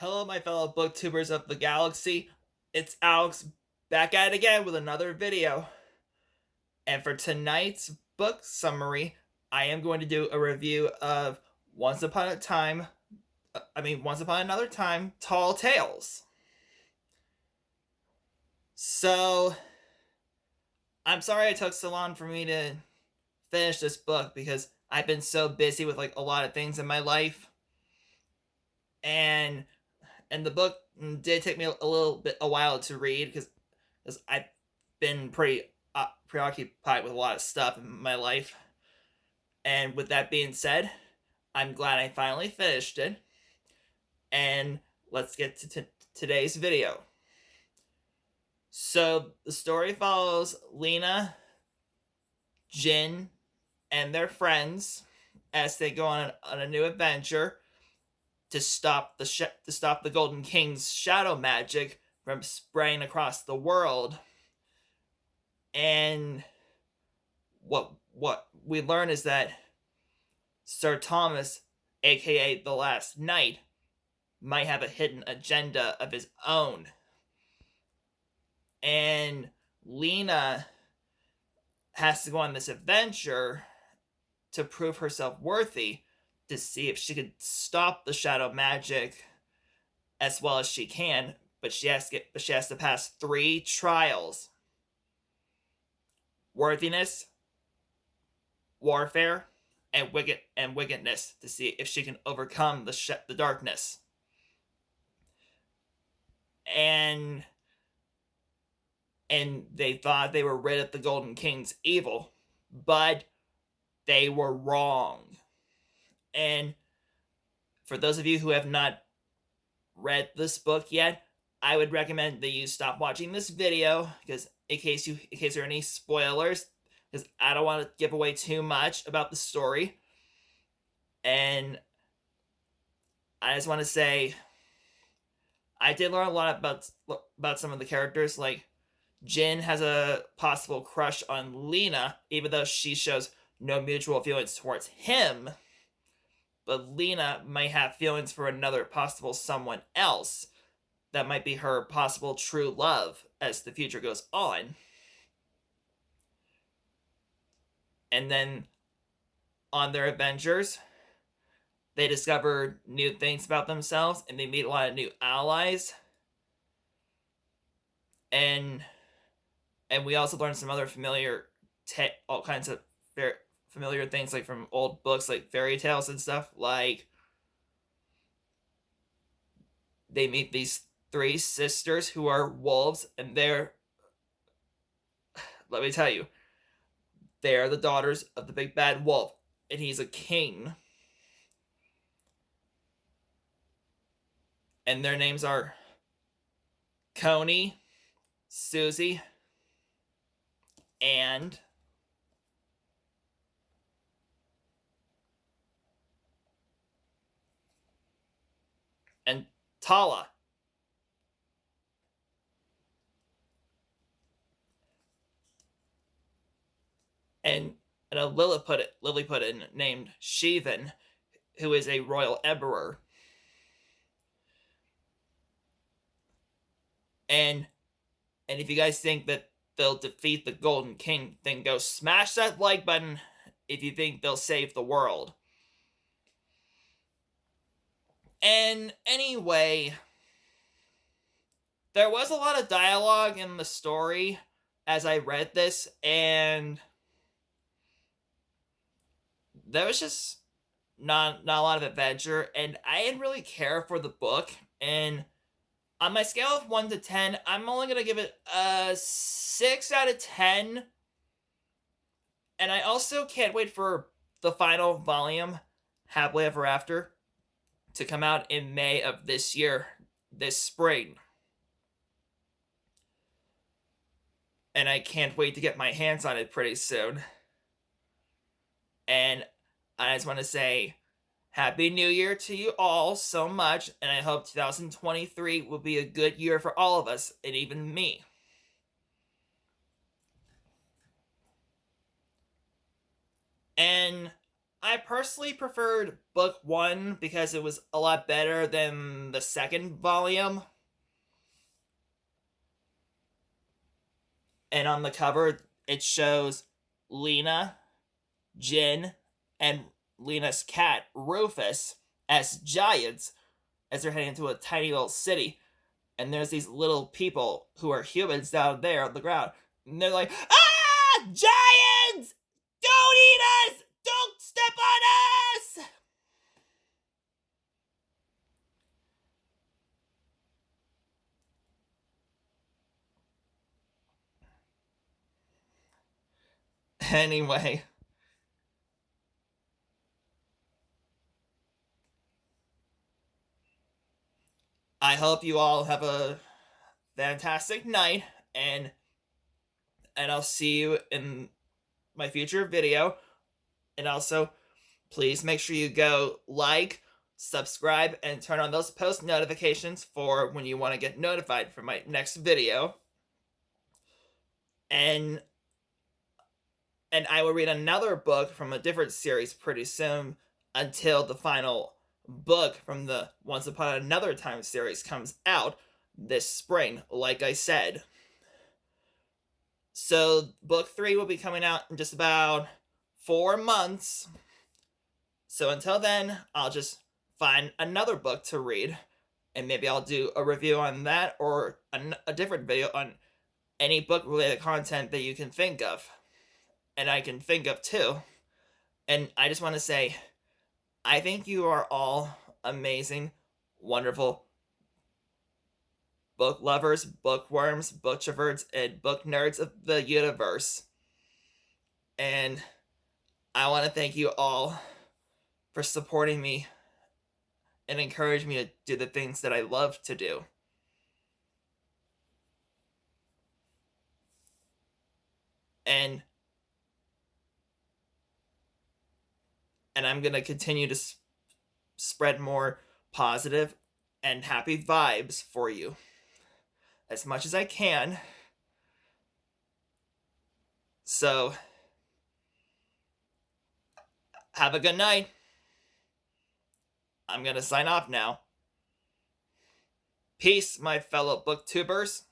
Hello, my fellow booktubers of the galaxy. It's Alex back at it again with another video. And for tonight's book summary, I am going to do a review of Once Upon Another Time, Tall Tales. So, I'm sorry it took so long for me to finish this book because I've been so busy with a lot of things in my life. And the book did take me a while to read because I've been pretty preoccupied with a lot of stuff in my life. And with that being said, I'm glad I finally finished it. And let's get to today's video. So the story follows Lena, Jin, and their friends as they go on a new adventure to stop the Golden King's shadow magic from spraying across the world. And what we learn is that Sir Thomas, aka the Last Knight, might have a hidden agenda of his own. And Lena has to go on this adventure to prove herself worthy, to see if she could stop the shadow magic as well as she can, but she has to pass 3 trials: worthiness, warfare, and wickedness, to see if she can overcome the darkness. And they thought they were rid of the Golden King's evil, but they were wrong. And for those of you who have not read this book yet, I would recommend that you stop watching this video, because in case there are any spoilers, because I don't want to give away too much about the story. And I just want to say, I did learn a lot about some of the characters. Like, Jin has a possible crush on Lena, even though she shows no mutual feelings towards him. But Lena might have feelings for another possible someone else that might be her possible true love as the future goes on. And then on their adventures, they discover new things about themselves, and they meet a lot of new allies. And we also learn some other all kinds of familiar things, like from old books, like fairy tales and stuff. Like, they meet these 3 sisters who are wolves, and let me tell you, they are the daughters of the big bad wolf, and he's a king. And their names are Coney, Susie, and Tala. And Lily put it named Sheevan, who is a royal emperor. And if you guys think that they'll defeat the Golden King, then go smash that like button if you think they'll save the world. And anyway, there was a lot of dialogue in the story as I read this, and there was just not a lot of adventure, and I didn't really care for the book. And on my scale of 1 to 10, I'm only going to give it a 6 out of 10. And I also can't wait for the final volume, Happily Ever After, to come out in May of this year, this spring. And I can't wait to get my hands on it pretty soon. And I just want to say Happy New Year to you all so much, and I hope 2023 will be a good year for all of us, and even me. And I personally preferred book 1 because it was a lot better than the second volume. And on the cover, it shows Lena, Jin, and Lena's cat, Rufus, as giants as they're heading into a tiny little city. And there's these little people who are humans down there on the ground. And they're like, ah! Giants! Don't eat us! Don't step on us! Anyway. I hope you all have a fantastic night, and I'll see you in my future video. And also, please make sure you go like, subscribe, and turn on those post notifications for when you want to get notified for my next video. And I will read another book from a different series pretty soon until the final book from the Once Upon Another Time series comes out this spring, like I said. So book 3 will be coming out in just about 4 months. So until then, I'll just find another book to read, and maybe I'll do a review on that or a different video on any book related content that you can think of. And I can think of too. And I just want to say, I think you are all amazing, wonderful book lovers, bookworms, booktroverts, and book nerds of the universe. And I want to thank you all for supporting me and encouraging me to do the things that I love to do. And I'm going to continue to spread more positive and happy vibes for you as much as I can. So, have a good night. I'm going to sign off now. Peace, my fellow booktubers.